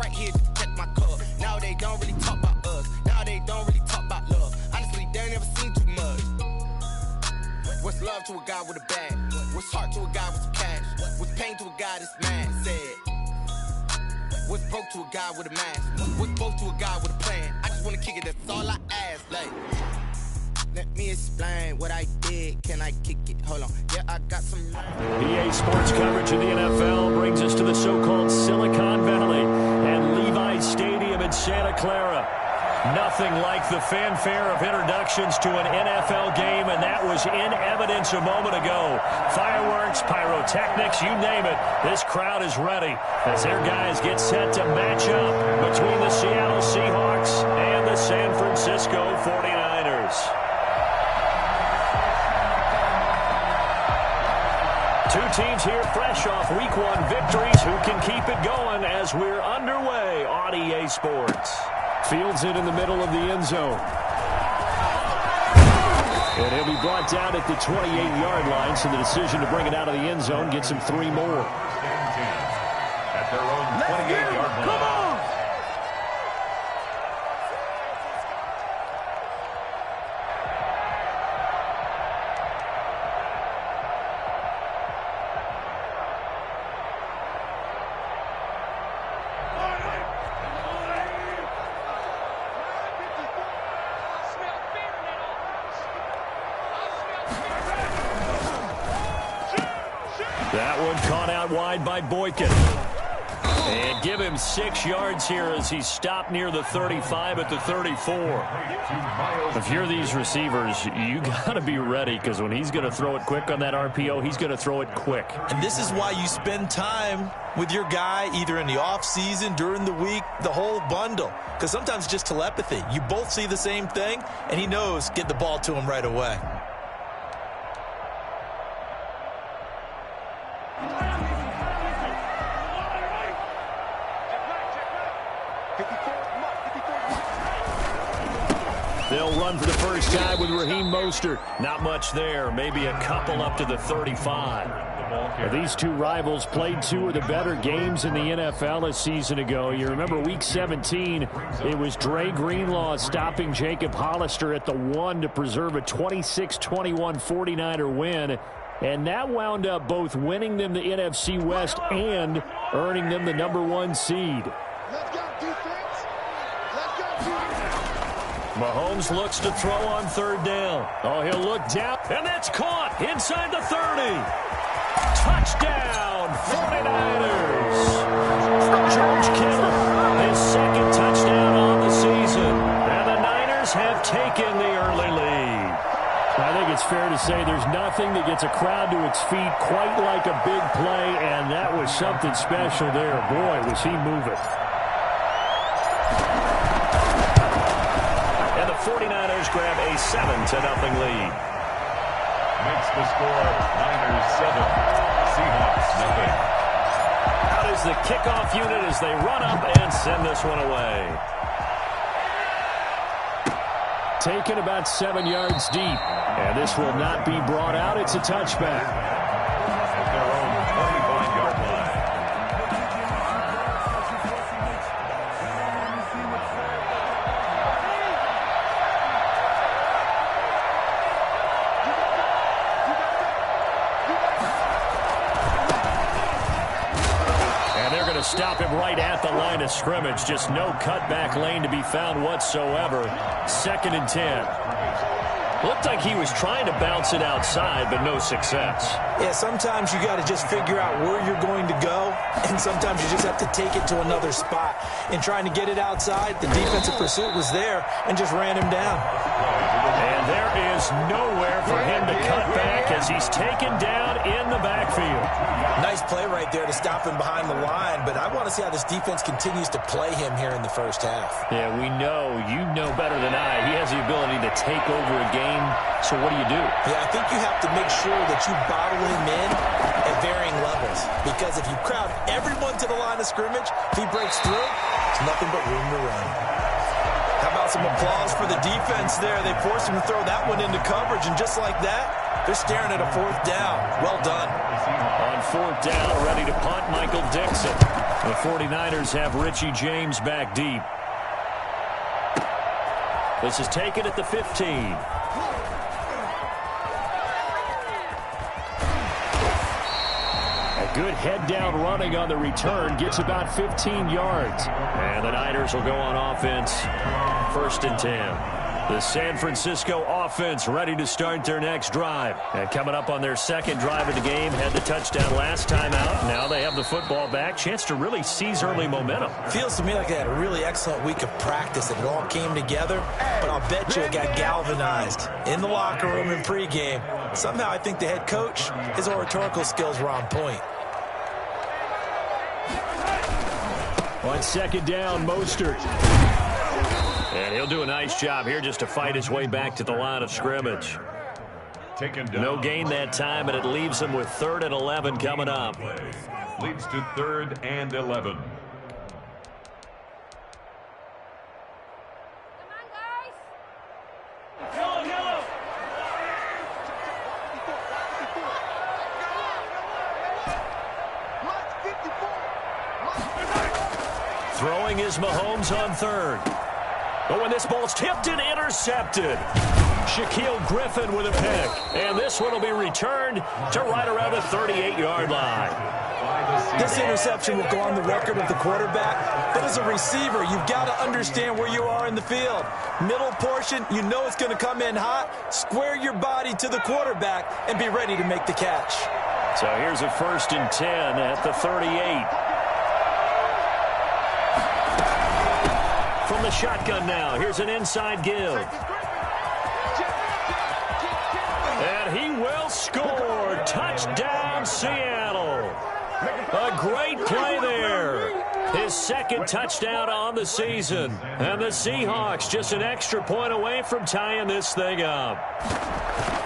right here to protect my cup. Now they don't really talk about us. Now they don't really talk about love. Honestly, they ain't never seen too much. What's love to a guy with a bag? What's heart to a guy with some cash? What's pain to a guy that's mad? Said. What's broke to a guy with a mask? What's both to a guy with a plan? I just wanna kick it, that's all I ask. Like, let me explain what I did. Can I kick it? Hold on. Yeah, I got some. EA Sports coverage of the NFL brings us to the so-called Silicon Valley and Levi's Stadium in Santa Clara. Nothing like the fanfare of introductions to an NFL game, and that was in evidence a moment ago. Fireworks, pyrotechnics, you name it. This crowd is ready as their guys get set to match up between the Seattle Seahawks and the San Francisco 49ers. Two teams here fresh off Week 1 victories who can keep it going as we're underway on EA Sports. Fields it in the middle of the end zone. And he'll be brought down at the 28-yard line, so the decision to bring it out of the end zone gets him 3 more. At their own 28-yard line. Come on! That one caught out wide by Boykin. And give him 6 yards here as he's stopped near the 35 at the 34. If you're these receivers, you got to be ready because when he's going to throw it quick on that RPO, he's going to throw it quick. And this is why you spend time with your guy either in the offseason, during the week, the whole bundle. Because sometimes it's just telepathy. You both see the same thing, and he knows get the ball to him right away. They'll run for the first time with Raheem Mostert. Not much there. Maybe a couple up to the 35. These two rivals played 2 of the better games in the NFL a season ago. You remember Week 17, it was Dre Greenlaw stopping Jacob Hollister at the 1 to preserve a 26-21 49er win. And that wound up both winning them the NFC West and earning them the #1 seed. Mahomes looks to throw on 3rd down. Oh, he'll look down, and that's caught inside the 30. Touchdown, 49ers. George Kittle, his 2nd touchdown on the season. And the Niners have taken the early lead. I think it's fair to say there's nothing that gets a crowd to its feet quite like a big play, and that was something special there. Boy, was he moving. 49ers grab a 7-0 lead. Makes the score Niners 7, Seahawks 0. Out is the kickoff unit as they run up and send this one away. Taken about 7 yards deep. And this will not be brought out. It's a touchback. At their own 25-yard line. Stop him right at the line of scrimmage. Just no cutback lane to be found whatsoever. 2nd and 10. Looked like he was trying to bounce it outside, but no success. Yeah, sometimes you got to just figure out where you're going to go, and sometimes you just have to take it to another spot. In trying to get it outside, the defensive pursuit was there and just ran him down. And there is nowhere for him to cut back as he's taken down in the backfield. Nice play right there to stop him behind the line, but I want to see how this defense continues to play him here in the first half. Yeah, we know, you know better than I, he has the ability to take over a game, so what do you do? Yeah, I think you have to make sure that you bottle him in at varying levels, because if you crowd everyone to the line of scrimmage, if he breaks through, it's nothing but room to run. How about some applause for the defense there? They forced him to throw that one into coverage, and just like that, they're staring at a 4th down. Well done. On 4th down, ready to punt, Michael Dixon. The 49ers have Richie James back deep. This is taken at the 15. A good head-down running on the return. Gets about 15 yards. And the Niners will go on offense. 1st and 10. The San Francisco offense ready to start their next drive. And coming up on their second drive of the game, had the touchdown last time out. Now they have the football back. Chance to really seize early momentum. Feels to me like they had a really excellent week of practice and it all came together. But I'll bet you it got galvanized in the locker room in pregame. Somehow I think the head coach, his oratorical skills were on point. On second down, Mostert. And he'll do a nice job here just to fight his way back to the line of scrimmage. No gain that time, and it leaves him with 3rd and 11 coming up. Leads to 3rd and 11. Throwing is Mahomes on 3rd. But when this ball's tipped and intercepted, Shaquille Griffin with a pick. And this one will be returned to right around the 38-yard line. This interception will go on the record of the quarterback. But as a receiver, you've got to understand where you are in the field. Middle portion, you know it's going to come in hot. Square your body to the quarterback and be ready to make the catch. So here's a 1st and 10 at the 38. From the shotgun now, here's an inside give. And he will score. Touchdown, Seattle. A great play there. His 2nd touchdown on the season. And the Seahawks just an extra point away from tying this thing up.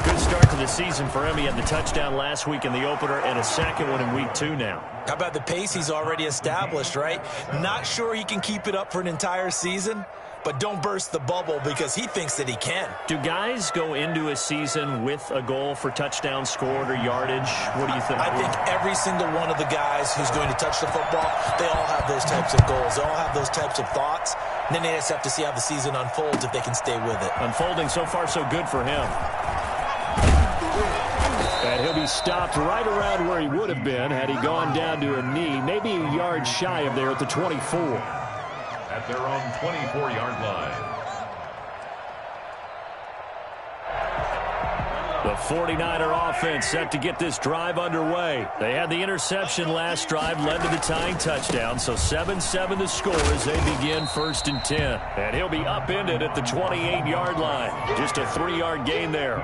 Good start to the season for him. He had the touchdown last week in the opener and a second one in week 2 now. How about the pace he's already established, right? Not sure he can keep it up for an entire season, but don't burst the bubble because he thinks that he can. Do guys go into a season with a goal for touchdowns scored or yardage? What do you think? I think every single one of the guys who's going to touch the football, they all have those types of goals. They all have those types of thoughts. And then they just have to see how the season unfolds if they can stay with it. Unfolding so far so good for him. And he'll be stopped right around where he would have been had he gone down to a knee, maybe a yard shy of there at the 24. At their own 24-yard line. The 49er offense set to get this drive underway. They had the interception last drive, led to the tying touchdown, so 7-7 the score as they begin 1st and 10. And he'll be upended at the 28-yard line. Just a 3-yard gain there.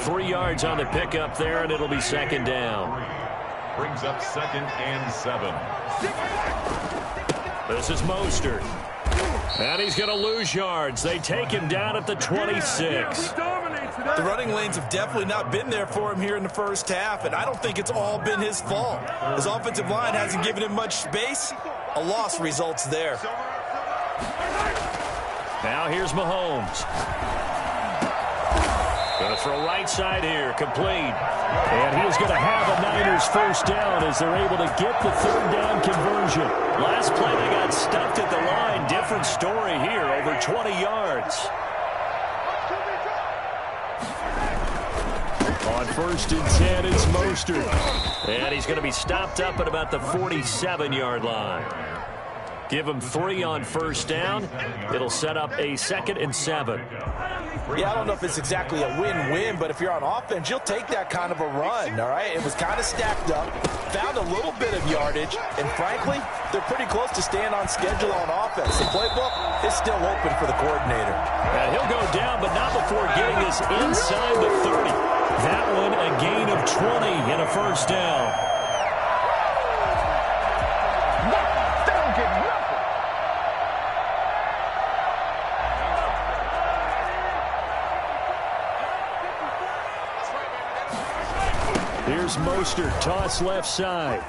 3 yards on the pickup there, and it'll be 2nd down. Brings up 2nd and 7. This is Mostert. And he's going to lose yards. They take him down at the 26. The running lanes have definitely not been there for him here in the first half, and I don't think it's all been his fault. His offensive line hasn't given him much space. A loss results there. Now here's Mahomes. Going to throw right side here, complete. And he is going to have a Niners 1st down as they're able to get the 3rd down conversion. Last play they got stuffed at the line. Different story here, over 20 yards. On 1st and 10, it's Mostert. And he's going to be stopped up at about the 47-yard line. Give him 3 on 1st down. It'll set up a 2nd and 7. Yeah, I don't know if it's exactly a win-win, but if you're on offense, you'll take that kind of a run, all right? It was kind of stacked up, found a little bit of yardage, and frankly, they're pretty close to staying on schedule on offense. The playbook is still open for the coordinator. And he'll go down, but not before getting this inside the 30. That one a gain of 20 and a 1st down. Here's Mostert, toss left side.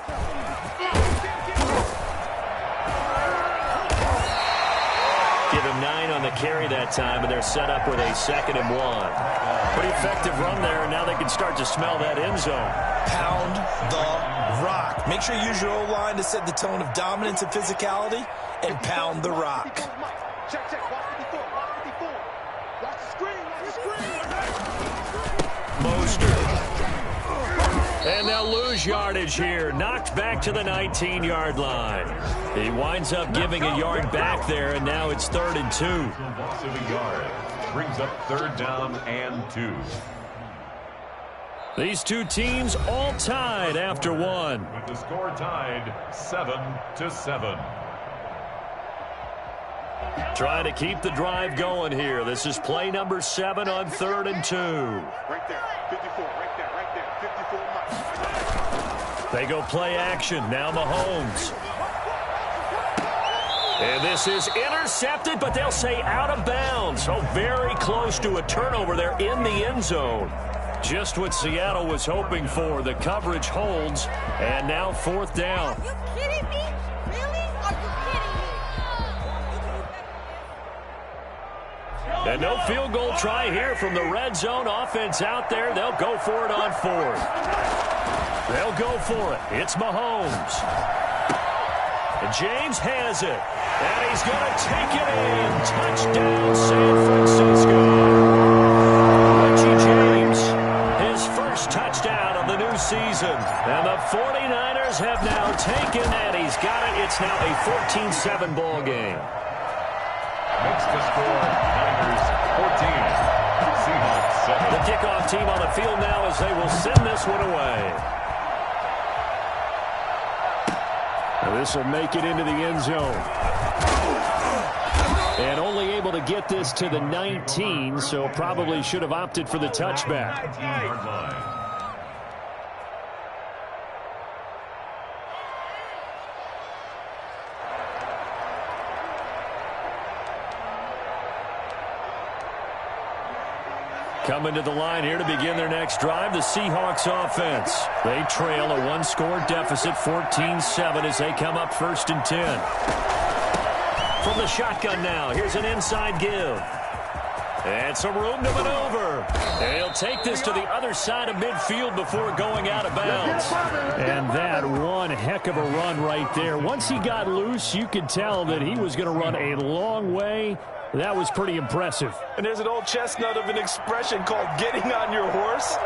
Give him 9 on the carry that time, and they're set up with a 2nd and 1. Pretty effective run there, and now they can start to smell that end zone. Pound the rock. Make sure you use your O-line to set the tone of dominance and physicality and pound the rock. Check, check. Watch 54. Watch 54. Watch the screen. Watch the screen. Mostert. And they'll lose yardage here. Knocked back to the 19-yard line. He winds up giving a yard back there, and now it's 3rd and 2. Loss of a yard. Brings up 3rd down and 2. These two teams all tied after one. With the score tied 7-7. Trying to keep the drive going here. This is play number 7 on 3rd and 2. Right there. 54. Right there. Right there. 54. They go play action. Now Mahomes. And this is intercepted, but they'll say out of bounds. So very close to a turnover there in the end zone. Just what Seattle was hoping for. The coverage holds, and now 4th down. Are you kidding me? Really? Are you kidding me? And no field goal try here from the red zone. Offense out there. They'll go for it on 4th. They'll go for it. It's Mahomes. And James has it. And he's going to take it in. Touchdown, San Francisco. Richie James, his first touchdown of the new season. And the 49ers have now taken that. He's got it. It's now a 14-7 ball game. Makes the score Niners 14. Seahawks 7. The kickoff team on the field now as they will send this one away. Now this will make it into the end zone. And only able to get this to the 19, so probably should have opted for the touchback. 19-yard line. Coming to the line here to begin their next drive, the Seahawks offense. They trail a one-score deficit, 14-7, as they come up 1st and 10. From the shotgun now, here's an inside give. And some room to maneuver. And he'll take this to the other side of midfield before going out of bounds. And that one heck of a run right there. Once he got loose, you could tell that he was going to run a long way. That was pretty impressive. And there's an old chestnut of an expression called getting on your horse.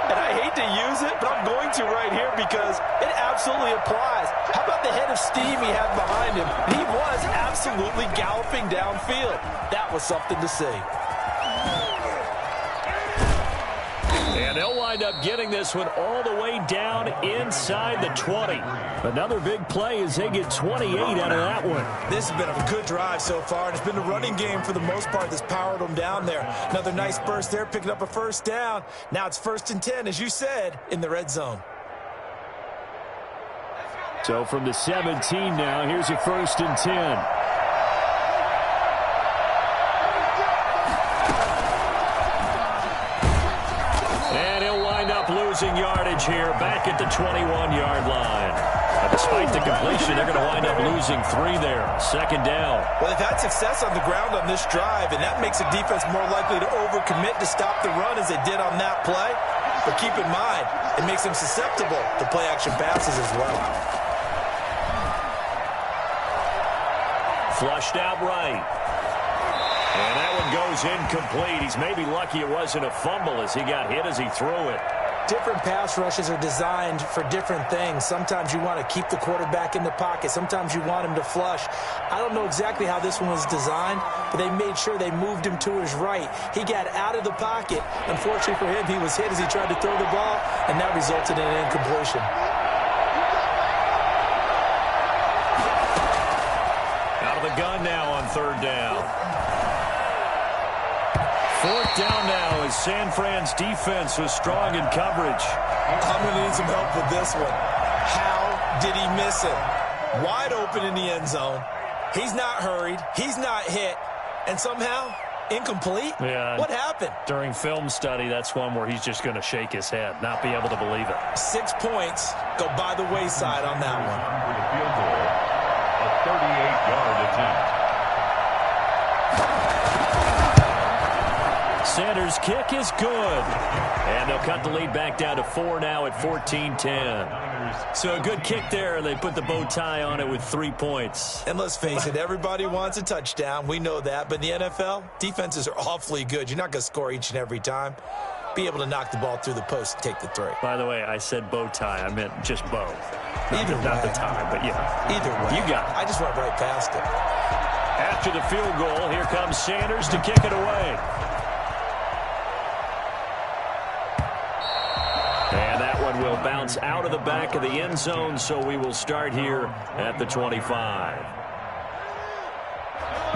And I hate to use it, but I'm going to right here because it absolutely applies. How about the head of steam he had behind him? He was absolutely galloping downfield. That was something to see. And they'll wind up getting this one all the way down inside the 20. Another big play as they get 28 out of that one. This has been a good drive so far, and it's been a running game for the most part that's powered them down there. Another nice burst there, picking up a 1st down. Now it's 1st and 10, as you said, in the red zone. So from the 17 now, here's a 1st and 10. Losing yardage here back at the 21-yard line. And despite the completion, they're going to wind up losing 3 there. 2nd down. Well, they've had success on the ground on this drive, and that makes a defense more likely to overcommit to stop the run as they did on that play. But keep in mind, it makes them susceptible to play-action passes as well. Flushed out right. And that one goes incomplete. He's maybe lucky it wasn't a fumble as he got hit as he threw it. Different pass rushes are designed for different things. Sometimes you want to keep the quarterback in the pocket. Sometimes you want him to flush. I don't know exactly how this one was designed, but they made sure they moved him to his right. He got out of the pocket. Unfortunately for him, he was hit as he tried to throw the ball, and that resulted in an incompletion. Out of the gun now on 3rd down. 4th down now as San Fran's defense was strong in coverage. I'm going to need some help with this one. How did he miss him? Wide open in the end zone. He's not hurried. He's not hit. And somehow, incomplete? Yeah. What happened? During film study, that's one where he's just going to shake his head, not be able to believe it. 6 points go by the wayside on that one. With a field goal, a 38-yard attempt. Sanders' kick is good. And they'll cut the lead back down to 4 now at 14-10. So a good kick there. They put the bow tie on it with 3 points. And let's face it, everybody wants a touchdown. We know that. But in the NFL, defenses are awfully good. You're not going to score each and every time. Be able to knock the ball through the post and take the 3. By the way, I said bow tie. I meant just bow. Either way. Not the tie, but yeah. Either way. You got it. I just went right past it. After the field goal, here comes Sanders to kick it away. And that one will bounce out of the back of the end zone, so we will start here at the 25.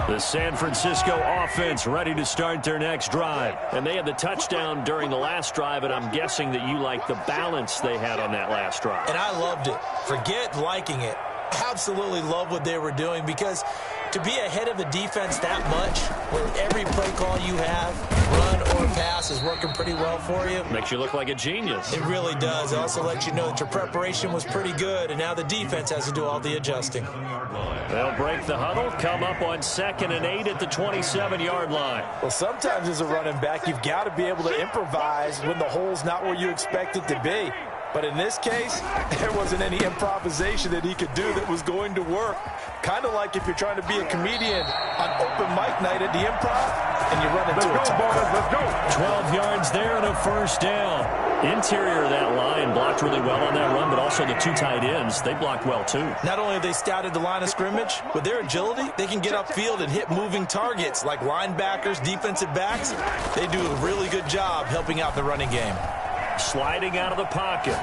The San Francisco offense ready to start their next drive. And they had the touchdown during the last drive, and I'm guessing that you like the balance they had on that last drive. And I loved it. Forget liking it. Absolutely love what they were doing, because to be ahead of the defense that much, where every play call you have, run or pass, is working pretty well for you. Makes you look like a genius. It really does. It also lets you know that your preparation was pretty good, and now the defense has to do all the adjusting. They'll break the huddle, come up on 2nd and 8 at the 27-yard line. Well, sometimes as a running back, you've got to be able to improvise when the hole's not where you expect it to be. But in this case, there wasn't any improvisation that he could do that was going to work. Kind of like if you're trying to be a comedian on open mic night at the Improv and you run into a tough crowd. 12 yards there and a first down. Interior of that line blocked really well on that run, but also the 2 tight ends, they blocked well too. Not only have they scouted the line of scrimmage, with their agility, they can get upfield and hit moving targets like linebackers, defensive backs. They do a really good job helping out the running game. Sliding out of the pocket.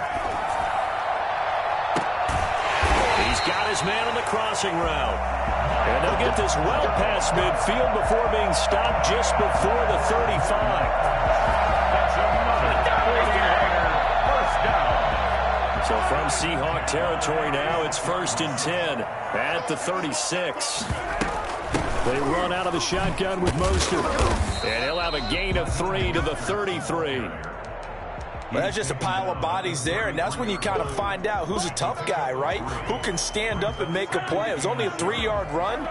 He's got his man on the crossing route. And they'll get this well past midfield before being stopped just before the 35. So from Seahawk territory now, it's 1st and 10 at the 36. They run out of the shotgun with Mostert. And he'll have a gain of 3 to the 33. Well, that's just a pile of bodies there, and that's when you kind of find out who's a tough guy, right? Who can stand up and make a play. It was only a 3-yard run,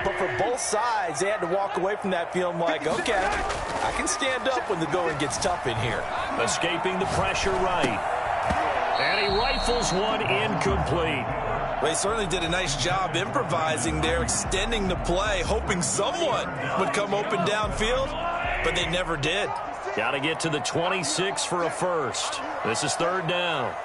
but for both sides, they had to walk away from that feeling like, okay, I can stand up when the going gets tough in here. Escaping the pressure right. And he rifles one incomplete. Well, he certainly did a nice job improvising there, extending the play, hoping someone would come open downfield, but they never did. Got to get to the 26 for a first. This is 3rd down.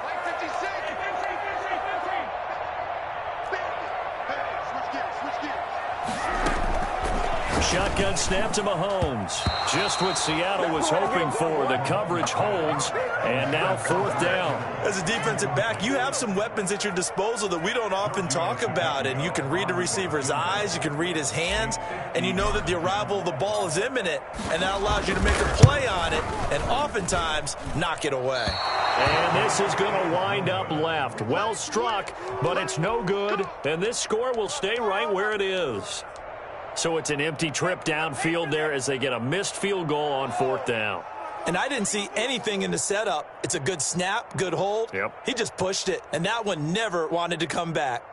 Shotgun snap to Mahomes. Just what Seattle was hoping for. The coverage holds, and now 4th down. As a defensive back, you have some weapons at your disposal that we don't often talk about, and you can read the receiver's eyes, you can read his hands, and you know that the arrival of the ball is imminent, and that allows you to make a play on it and oftentimes knock it away. And this is going to wind up left. Well struck, but it's no good, and this score will stay right where it is. So it's an empty trip downfield there as they get a missed field goal on 4th down. And I didn't see anything in the setup. It's a good snap, good hold. Yep. He just pushed it, and that one never wanted to come back.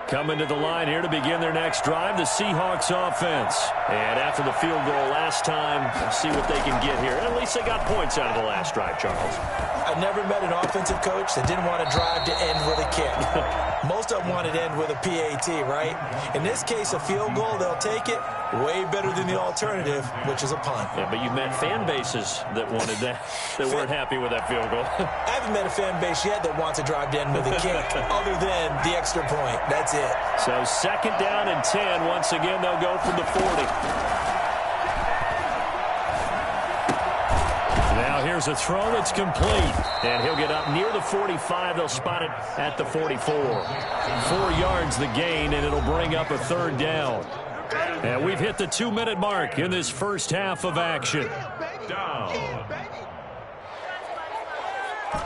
Coming to the line here to begin their next drive, the Seahawks offense. And after the field goal last time, let's see what they can get here. At least they got points out of the last drive, Charles. I've never met an offensive coach that didn't want to drive to end with a kick. Most of them wanted to end with a PAT, right? In this case, a field goal, they'll take it. Way better than the alternative, which is a punt. Yeah, but you've met fan bases that wanted that, that weren't happy with that field goal. I haven't met a fan base yet that wants to drive to end with a kick, other than the extra point. That's it. So 2nd down and 10. Once again, they'll go from the 40. Now here's a throw that's complete. And he'll get up near the 45. They'll spot it at the 44. 4 yards the gain, and it'll bring up a 3rd down. And we've hit the 2-minute mark in this first half of action.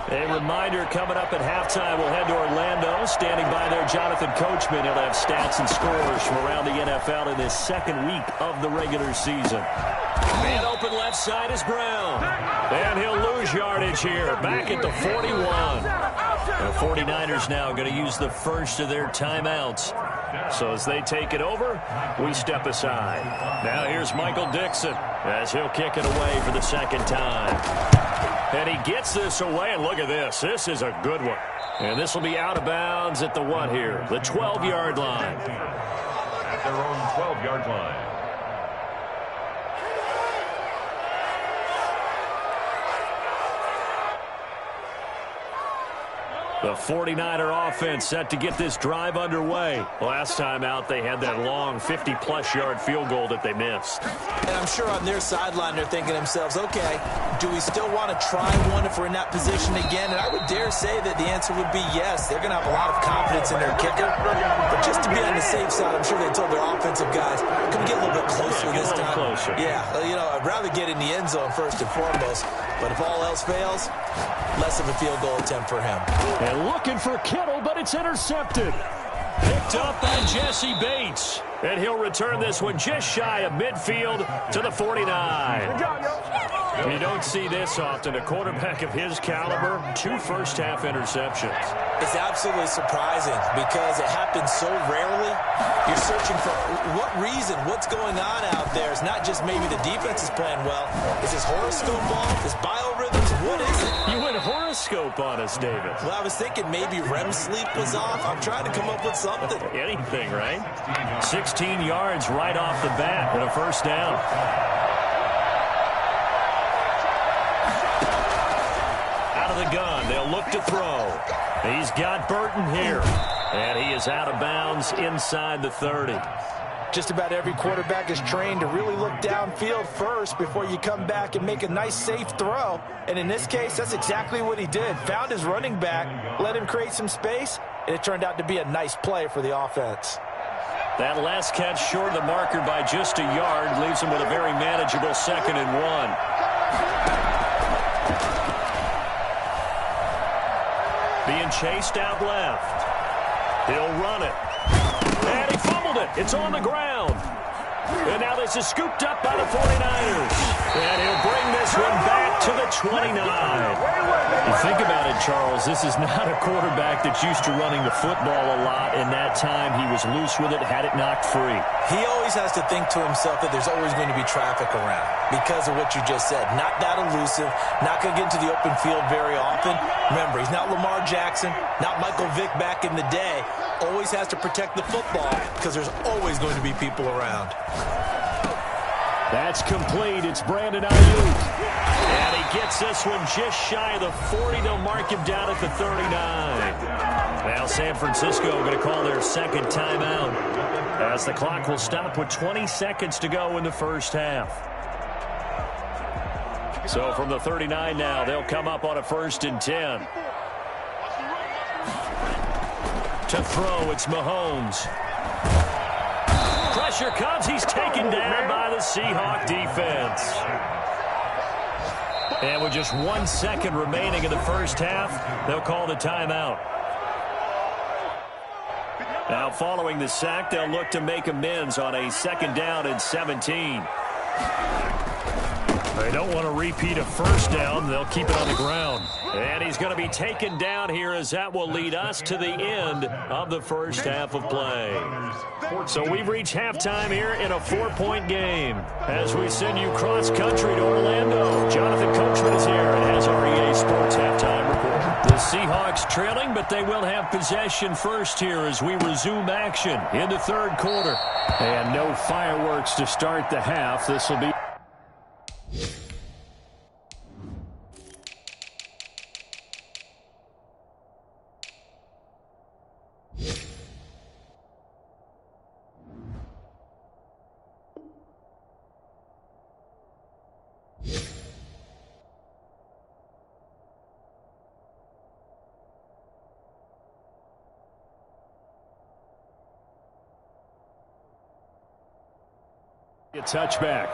A reminder, coming up at halftime, we'll head to Orlando. Standing by there, Jonathan Coachman. He'll have stats and scores from around the NFL in this 2nd week of the regular season. Man open left side is Brown. And he'll lose yardage here, back at the 41. The 49ers now going to use the first of their timeouts. So as they take it over, we step aside. Now here's Michael Dixon. as he'll kick it away for the second time. And he gets this away, and look at this. This is a good one. And this will be out of bounds at the what here? The 12-yard line. At their own 12-yard line. The 49er offense set to get this drive underway. Last time out, they had that long 50-plus yard field goal that they missed. And I'm sure on their sideline they're thinking to themselves, okay, do we still want to try one if we're in that position again? And I would dare say that the answer would be yes. They're going to have a lot of confidence in their kicker. But just to be on the safe side, I'm sure they told their offensive guys, can we get a little bit closer this time? Closer. Yeah, I'd rather get in the end zone first and foremost. But if all else fails, less of a field goal attempt for him. And looking for Kittle, but it's intercepted. Picked up by Jesse Bates. And he'll return this one just shy of midfield to the 49. Good job, yo. You don't see this often. A quarterback of his caliber, 2 first-half interceptions. It's absolutely surprising because it happens so rarely. You're searching for what reason, what's going on out there. It's not just maybe the defense is playing well. Is this horoscope off? Is biorhythms? What is it? You went horoscope on us, David. Well, I was thinking maybe REM sleep was off. I'm trying to come up with something. Anything, right? 16 yards right off the bat and a first down. Out of the gun, they'll look to throw. He's got Burton here, and he is out of bounds inside the 30. Just about every quarterback is trained to really look downfield first before you come back and make a nice, safe throw. And in this case, that's exactly what he did. Found his running back, let him create some space, and it turned out to be a nice play for the offense. That last catch short of the marker by just a yard leaves him with a very manageable 2nd and 1. Being chased out left. He'll run it. And he fumbled it. It's on the ground. And now this is scooped up by the 49ers. And he'll bring this one back to the 29. You think about it, Charles, this is not a quarterback that's used to running the football a lot, and that time he was loose with it, had it knocked free. He always has to think to himself that there's always going to be traffic around because of what you just said. Not that elusive, not going to get into the open field very often. Remember, he's not Lamar Jackson, not Michael Vick back in the day. Always has to protect the football because there's always going to be people around. That's complete. It's Brandon Ayuk. And he gets this one just shy of the 40. They'll mark him down at the 39. Now San Francisco going to call their second timeout as the clock will stop with 20 seconds to go in the first half. So from the 39 now, they'll come up on a 1st and 10. To throw, it's Mahomes. Pressure comes. He's taken down by the Seahawk defense. And with just 1 second remaining in the first half, they'll call the timeout. Now following the sack, they'll look to make amends on a 2nd down and 17. They don't want to repeat a first down. They'll keep it on the ground. And he's going to be taken down here as that will lead us to the end of the first half of play. So we've reached halftime here in a 4-point game. As we send you cross-country to Orlando, Jonathan Coachman is here and has REA Sports Halftime Report. The Seahawks trailing, but they will have possession first here as we resume action in the 3rd quarter. And no fireworks to start the half. This will be... a touchback.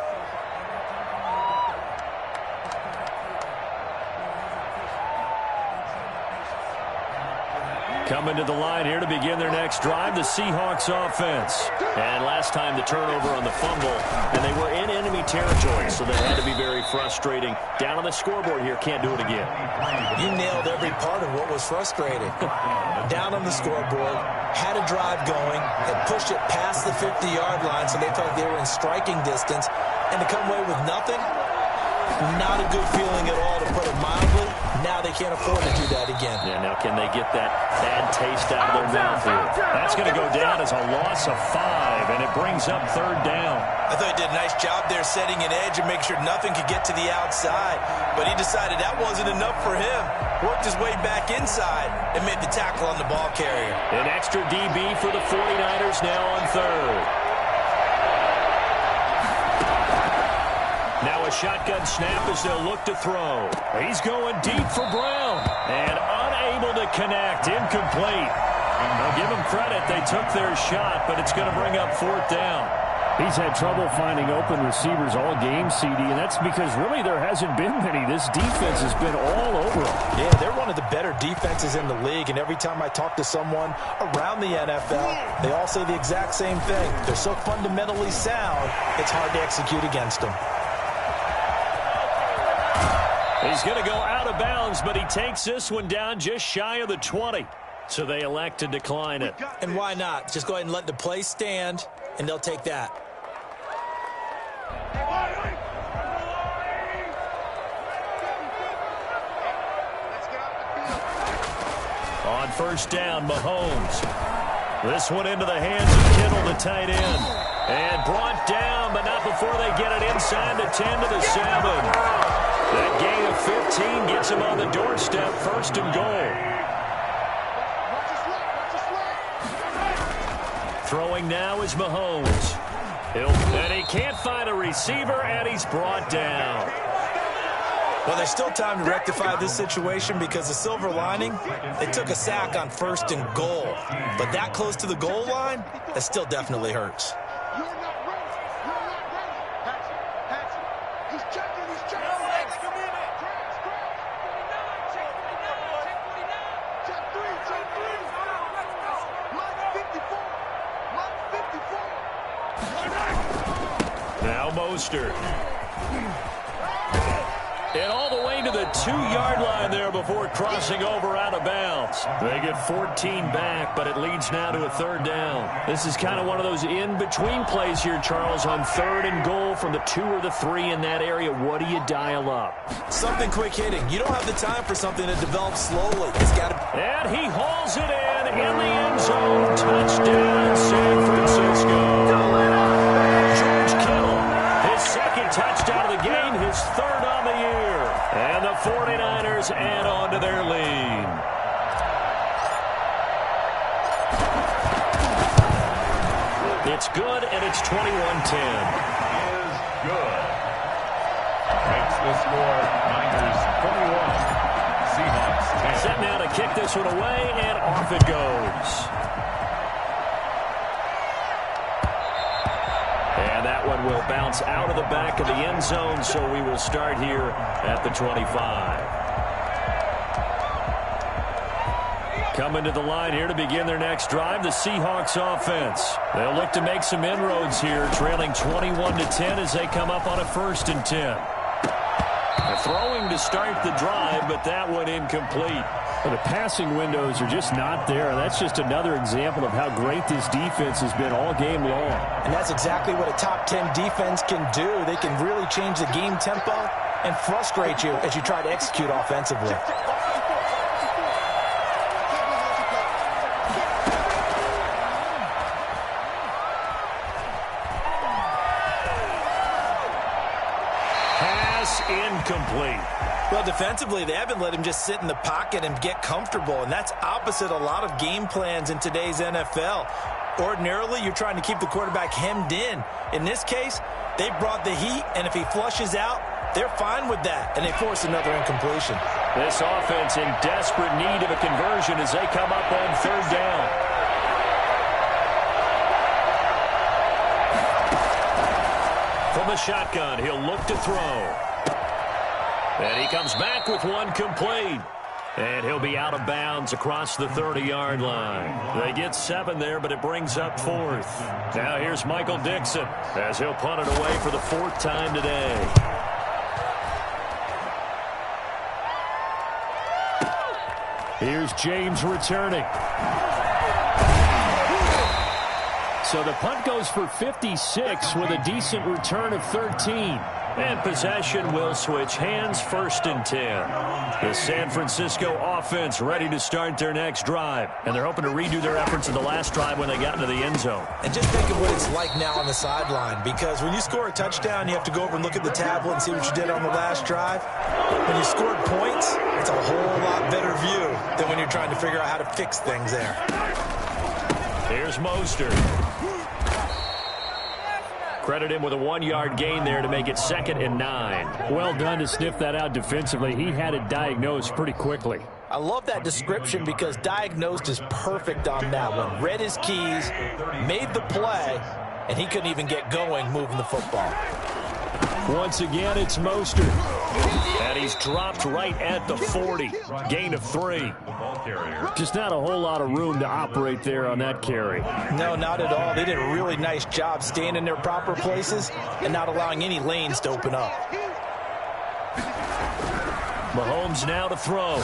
Coming to the line here to begin their next drive, the Seahawks offense. And last time the turnover on the fumble, and they were in enemy territory, so that had to be very frustrating. Down on the scoreboard here, can't do it again. You nailed every part of what was frustrating. Down on the scoreboard, had a drive going, had pushed it past the 50-yard line, so they felt like they were in striking distance, and to come away with nothing, not a good feeling at all, to put it mildly. Now they can't afford to do that again. Yeah, now can they get that bad taste out of their mouth here? That's going to go down as a loss of 5, and it brings up 3rd down. I thought he did a nice job there setting an edge and making sure nothing could get to the outside. But he decided that wasn't enough for him. Worked his way back inside and made the tackle on the ball carrier. An extra DB for the 49ers now on 3rd. Now a shotgun snap as they'll look to throw. He's going deep for Brown. And unable to connect. Incomplete. I'll give them credit. They took their shot, but it's going to bring up 4th down. He's had trouble finding open receivers all game, CD, and that's because really there hasn't been many. This defense has been all over them. Yeah, they're one of the better defenses in the league, and every time I talk to someone around the NFL, they all say the exact same thing. They're so fundamentally sound, it's hard to execute against them. He's going to go out of bounds, but he takes this one down just shy of the 20. So they elect to decline it. And why not? Just go ahead and let the play stand, and they'll take that. On 1st down, Mahomes. This one into the hands of Kittle, the tight end. And brought down, but not before they get it inside the 10 to the 7. That gain of 15 gets him on the doorstep, 1st and goal. Throwing now is Mahomes. And he can't find a receiver, and he's brought down. Well, there's still time to rectify this situation because the silver lining, they took a sack on 1st and goal. But that close to the goal line, that still definitely hurts. You're not ready. You're not ready. Hatch. He's checking. Check 3. Now Mostert. And all the way to the 2-yard line there before crossing over out of bounds. They get 14 back, but it leads now to a 3rd down. This is kind of one of those in-between plays here, Charles, on 3rd and goal from the 2 or the 3 in that area. What do you dial up? Something quick hitting. You don't have the time for something that develops slowly. It's got to. And he hauls it in the end zone. Touchdown, San Francisco. George Kittle, his 2nd touchdown of the game, his 3rd on the year. And the 49ers add on to their lead. It's good, and it's 21-10. Is good. Makes the score Niners 21, Seahawks 10. Set now to kick this one away, and off it goes. And that one will bounce out of the back of the end zone, so we will start here at the 25. Coming to the line here to begin their next drive, the Seahawks offense. They'll look to make some inroads here, trailing 21-10 as they come up on a 1st and 10. They're throwing to start the drive, but that one incomplete. Well, the passing windows are just not there. That's just another example of how great this defense has been all game long. And that's exactly what a top 10 defense can do. They can really change the game tempo and frustrate you as you try to execute offensively. Pass incomplete. Well, defensively, they haven't let him just sit in the pocket and get comfortable, and that's opposite a lot of game plans in today's NFL. Ordinarily, you're trying to keep the quarterback hemmed in. In this case, they brought the heat, and if he flushes out, they're fine with that, and they force another incompletion. This offense in desperate need of a conversion as they come up on 3rd down. From the shotgun, he'll look to throw. And he comes back with one complete. And he'll be out of bounds across the 30-yard line. They get 7 there, but it brings up 4th. Now here's Michael Dixon as he'll punt it away for the 4th time today. Here's James returning. So the punt goes for 56 with a decent return of 13. And possession will switch hands, 1st and 10. The San Francisco offense ready to start their next drive. And they're hoping to redo their efforts in the last drive when they got into the end zone. And just think of what it's like now on the sideline, because when you score a touchdown, you have to go over and look at the tablet and see what you did on the last drive. When you scored points, it's a whole lot better view than when you're trying to figure out how to fix things there. Here's Mostert. Credit him with a 1-yard gain there to make it 2nd and 9. Well done to sniff that out defensively. He had it diagnosed pretty quickly. I love that description because diagnosed is perfect on that one. Read his keys, made the play, and he couldn't even get going moving the football. Once again, it's Mostert. And he's dropped right at the 40. Gain of 3. Just not a whole lot of room to operate there on that carry. No, not at all. They did a really nice job staying in their proper places and not allowing any lanes to open up. Mahomes now to throw.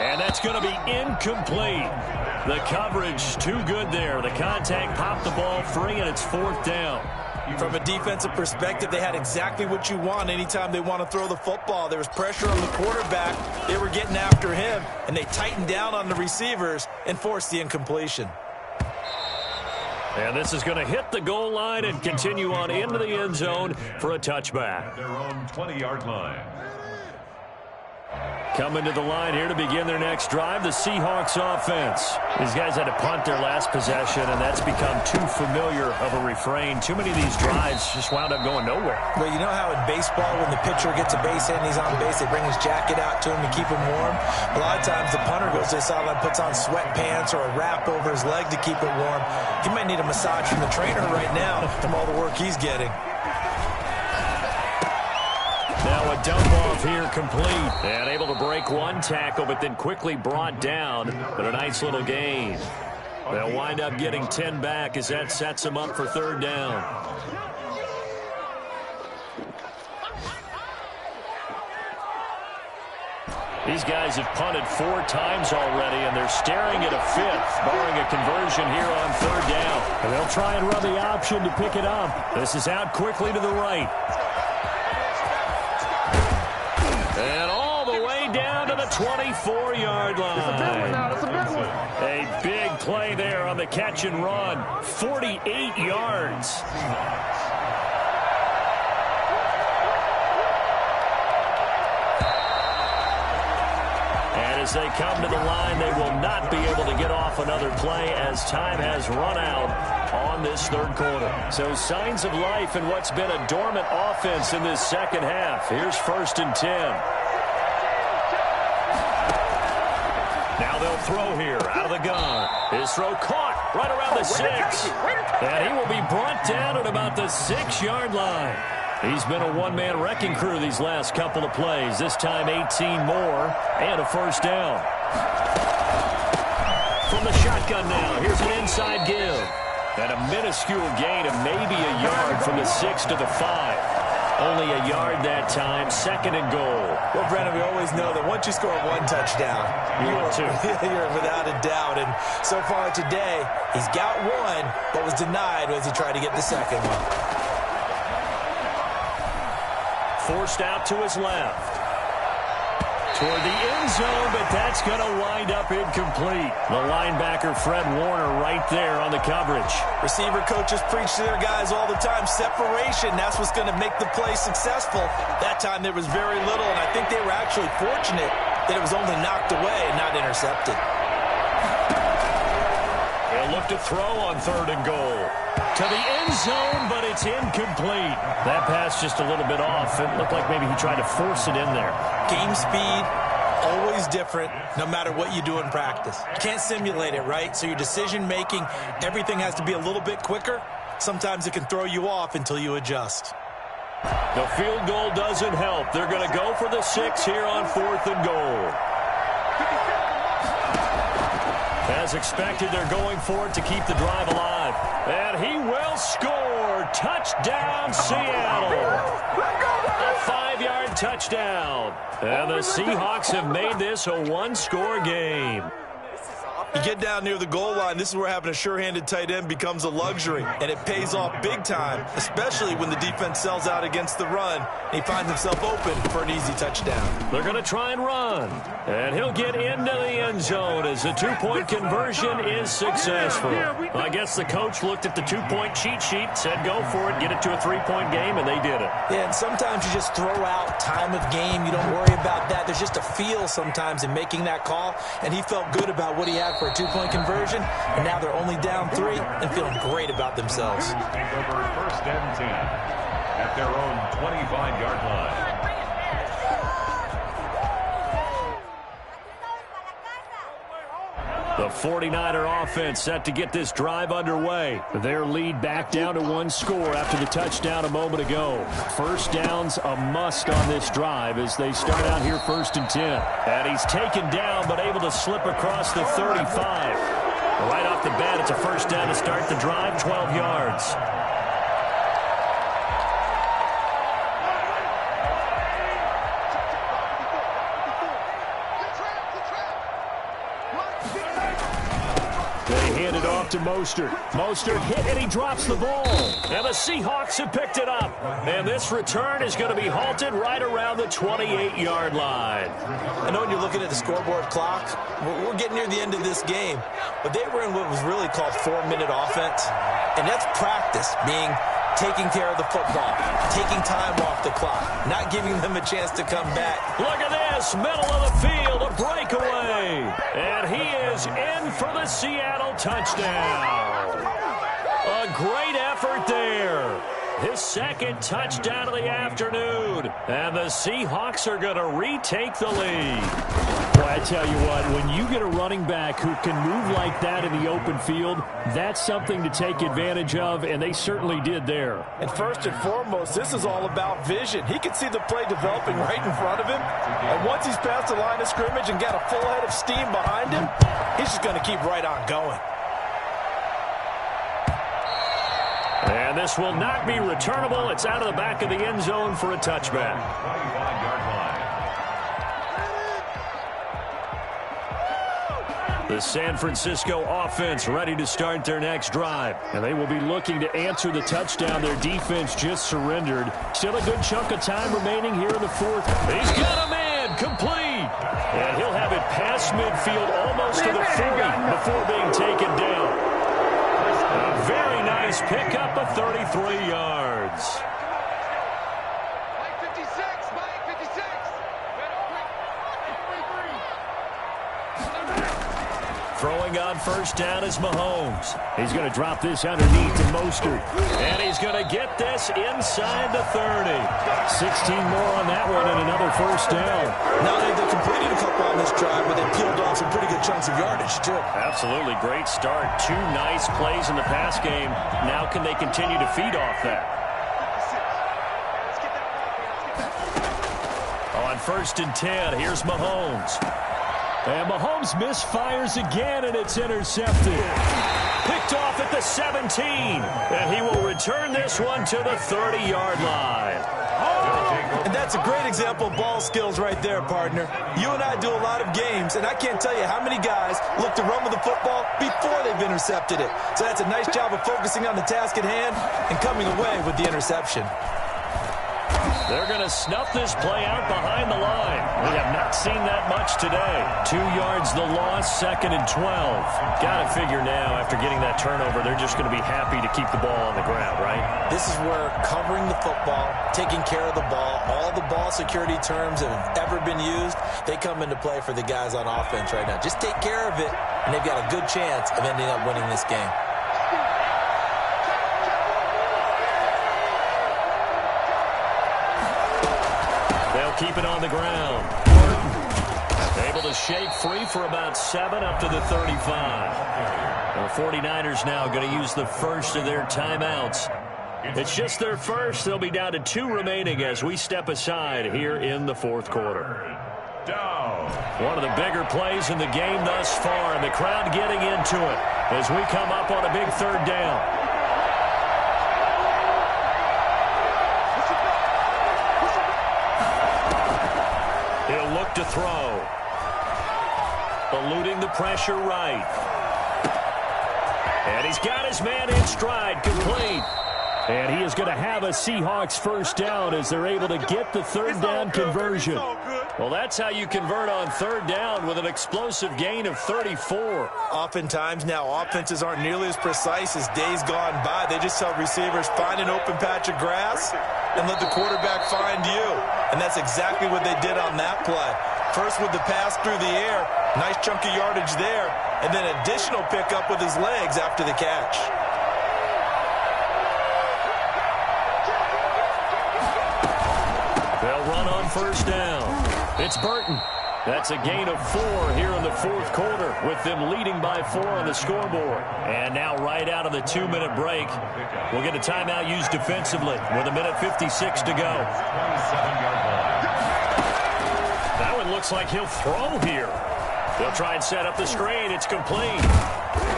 And that's going to be incomplete. The coverage too good there. The contact popped the ball free, and it's 4th down. From a defensive perspective, they had exactly what you want anytime they want to throw the football. There was pressure on the quarterback. They were getting after him, and they tightened down on the receivers and forced the incompletion. And this is going to hit the goal line and continue on into the end zone for a touchback. Their own 20-yard line. Coming to the line here to begin their next drive, the Seahawks offense. These guys had to punt their last possession, and that's become too familiar of a refrain. Too many of these drives just wound up going nowhere. Well, you know how in baseball when the pitcher gets a base hit and he's on base, they bring his jacket out to him to keep him warm? A lot of times the punter goes to the sideline, puts on sweatpants or a wrap over his leg to keep it warm. He might need a massage from the trainer right now from all the work he's getting. Now a dump off here complete. And able to break one tackle, but then quickly brought down. But a nice little gain. They'll wind up getting 10 back as that sets them up for 3rd down. These guys have punted 4 times already, and they're staring at a 5th, barring a conversion here on 3rd down. And they'll try and run the option to pick it up. This is out quickly to the right. And all the way down to the 24-yard line. It's a big one now. It's a big one. A big play there on the catch and run. 48 yards. And as they come to the line, they will not be able to get off another play as time has run out on this 3rd quarter. So signs of life in what's been a dormant offense in this 2nd half. Here's 1st and 10. Now they'll throw here out of the gun. His throw caught right around the 6. And he will be brought down at about the 6-yard line. He's been a one-man wrecking crew these last couple of plays. This time 18 more and a 1st down. From the shotgun now, here's an inside give. And a minuscule gain of maybe a yard from the 6 to the 5. Only a yard that time, 2nd and goal. Well, Brennan, we always know that once you score 1 touchdown, you're without a doubt. And so far today, he's got 1, but was denied as he tried to get the 2nd one. Forced out to his left. Toward the end zone, but that's going to wind up incomplete. The linebacker, Fred Warner, right there on the coverage. Receiver coaches preach to their guys all the time. Separation, that's what's going to make the play successful. That time there was very little, and I think they were actually fortunate that it was only knocked away and not intercepted. They'll look to throw on 3rd and goal. To the end zone, but it's incomplete. That pass just a little bit off. It looked like maybe he tried to force it in there. Game speed, always different, no matter what you do in practice. You can't simulate it, right? So your decision-making, everything has to be a little bit quicker. Sometimes it can throw you off until you adjust. The field goal doesn't help. They're going to go for the 6 here on 4th and goal. As expected, they're going for it to keep the drive alive. And he will score. Touchdown, Seattle. A 5-yard touchdown. And the Seahawks have made this a 1-score game. You get down near the goal line, this is where having a sure-handed tight end becomes a luxury, and it pays off big time, especially when the defense sells out against the run, and he finds himself open for an easy touchdown. They're going to try and run, and he'll get into the end zone as the two-point conversion is successful. I guess the coach looked at the two-point cheat sheet, said go for it, get it to a three-point game, and they did it. Yeah, and sometimes you just throw out time of game. You don't worry about that. There's just a feel sometimes in making that call, and he felt good about what he had for a two-point conversion, and now they're only down 3 and feeling great about themselves. Take over 1st and 10 at their own 25-yard line. The 49er offense set to get this drive underway. Their lead back down to 1 score after the touchdown a moment ago. First down's a must on this drive as they start out here 1st and 10. And he's taken down but able to slip across the 35. Right off the bat, it's a first down to start the drive, 12 yards. They hand it off to Mostert. Mostert hit and he drops the ball. And the Seahawks have picked it up. And this return is going to be halted right around the 28-yard line. I know when you're looking at the scoreboard clock, we're getting near the end of this game, but they were in what was really called 4-minute offense. And that's practice, being taking care of the football, taking time off the clock, not giving them a chance to come back. Look at this, middle of the field, a breakaway. And he is in for the Seattle touchdown. A great effort there. His 2nd touchdown of the afternoon. And the Seahawks are going to retake the lead. Boy, I tell you what, when you get a running back who can move like that in the open field, that's something to take advantage of, and they certainly did there. And first and foremost, this is all about vision. He can see the play developing right in front of him, and once he's past the line of scrimmage and got a full head of steam behind him, he's just going to keep right on going. And this will not be returnable. It's out of the back of the end zone for a touchback. 25-yard line. The San Francisco offense ready to start their next drive. And they will be looking to answer the touchdown their defense just surrendered. Still a good chunk of time remaining here in the 4th. He's got a man, complete. And he'll have it past midfield almost to the 40 before being taken down. A very nice pickup of 33 yards. Mike 56, Mike 56. Throwing on first down is Mahomes. He's going to drop this underneath to Mostert. And he's going to get this inside the 30. 16 more on that one and another first down. Now they've completed a couple on this drive, but they peeled off some pretty good chunks of yardage, too. Absolutely. Great start. 2 nice plays in the pass game. Now can they continue to feed off that? On first and 10, here's Mahomes. And Mahomes misfires again, and it's intercepted. Picked off at the 17. And he will return this one to the 30-yard line. And that's a great example of ball skills right there, partner. You and I do a lot of games, and I can't tell you how many guys look to run with the football before they've intercepted it. So that's a nice job of focusing on the task at hand and coming away with the interception. They're going to snuff this play out behind the line. We have not seen that much today. 2 yards the loss, 2nd and 12. Got to figure now, after getting that turnover, they're just going to be happy to keep the ball on the ground, right? This is where covering the football, taking care of the ball, all the ball security terms that have ever been used, they come into play for the guys on offense right now. Just take care of it, and they've got a good chance of ending up winning this game. Keep it on the ground. Able to shake free for about 7 up to the 35. The 49ers now going to use the first of their timeouts. It's just their first. They'll be down to 2 remaining as we step aside here in the 4th quarter. Down. One of the bigger plays in the game thus far, and the crowd getting into it as we come up on a big 3rd down. To throw. eluding the pressure right. And he's got his man in stride, complete. And he is going to have a Seahawks first down as they're able to get the third down conversion. Well, that's how you convert on third down with an explosive gain of 34. Oftentimes now offenses aren't nearly as precise as days gone by. They just tell receivers, find an open patch of grass and let the quarterback find you. And that's exactly what they did on that play. First with the pass through the air, nice chunk of yardage there, and then additional pickup with his legs after the catch. They'll run on first down. It's Burton. That's a gain of 4 here in the fourth quarter with them leading by 4 on the scoreboard. And now right out of the 2-minute break, we'll get a timeout used defensively with 1:56 to go. That one looks like he'll throw here. They'll try and set up the screen. It's complete.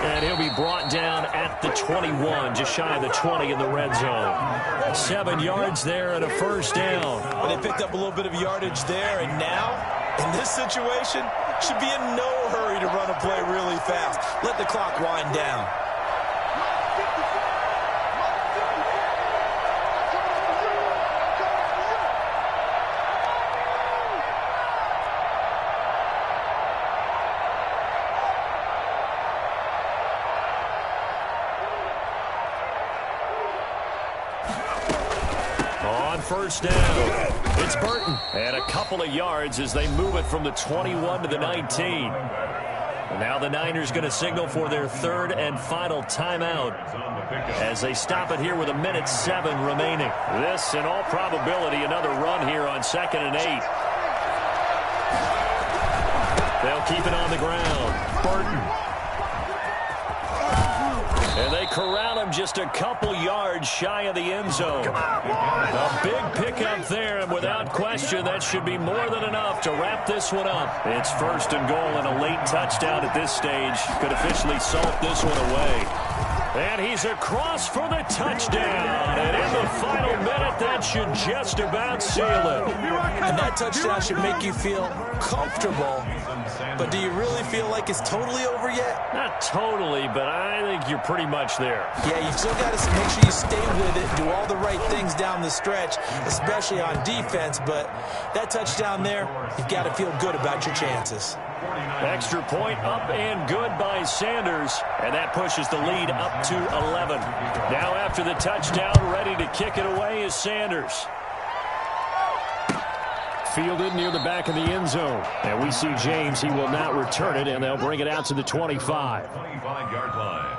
And he'll be brought down at the 21, just shy of the 20 in the red zone. 7 yards there and a first down. Well, they picked up a little bit of yardage there, and now, in this situation, should be in no hurry to run a play really fast. Let the clock wind down. First down. It's Burton. And a couple of yards as they move it from the 21 to the 19. And now the Niners going to signal for their third and final timeout as they stop it here with 1:07 remaining. This, in all probability, another run here on 2nd and 8. They'll keep it on the ground. Burton. And they corral him just a couple yards shy of the end zone. A big pickup there, and without question, that should be more than enough to wrap this one up. It's 1st and goal, and a late touchdown at this stage could officially salt this one away. And he's across for the touchdown. And in the final minute, that should just about seal it. And that touchdown should make you feel comfortable. But do you really feel like it's totally over yet? Not totally, but I think you're pretty much there. Yeah, you've still got to make sure you stay with it, do all the right things down the stretch, especially on defense. But that touchdown there, you've got to feel good about your chances. Extra point up and good by Sanders, and that pushes the lead up to 11. Now after the touchdown, ready to kick it away is Sanders. Fielded near the back of the end zone. And we see James. He will not return it, and they'll bring it out to the 25. 25-yard line.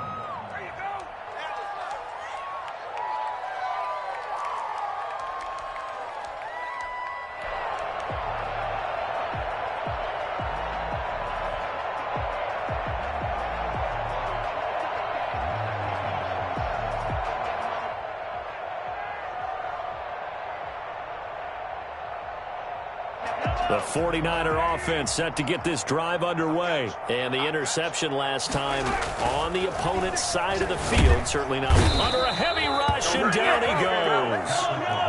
The 49er offense set to get this drive underway. And the interception last time on the opponent's side of the field. Certainly not under a heavy rush, and down he goes.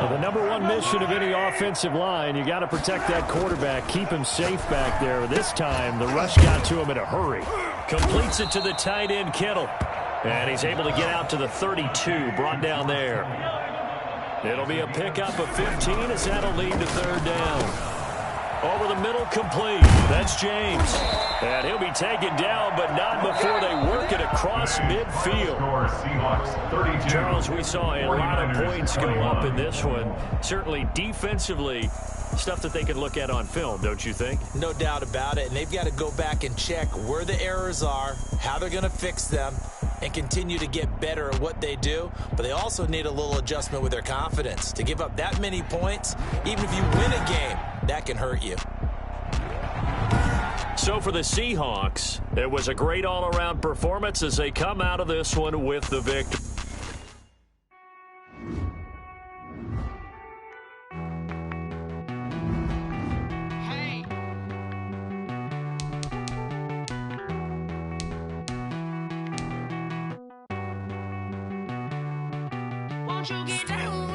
Well, the number one mission of any offensive line, you got to protect that quarterback, keep him safe back there. This time, the rush got to him in a hurry. Completes it to the tight end, Kittle. And he's able to get out to the 32, brought down there. It'll be a pickup of 15 as that'll lead to third down. Over the middle, complete. That's James. And he'll be taken down, but not before they work it across midfield. Charles, we saw a lot of points go up in this one. Certainly defensively, stuff that they can look at on film, don't you think? No doubt about it. And they've got to go back and check where the errors are, how they're going to fix them, and continue to get better at what they do. But they also need a little adjustment with their confidence. To give up that many points, even if you win a game, that can hurt you. So for the Seahawks, it was a great all-around performance as they come out of this one with the victory. Won't you get down?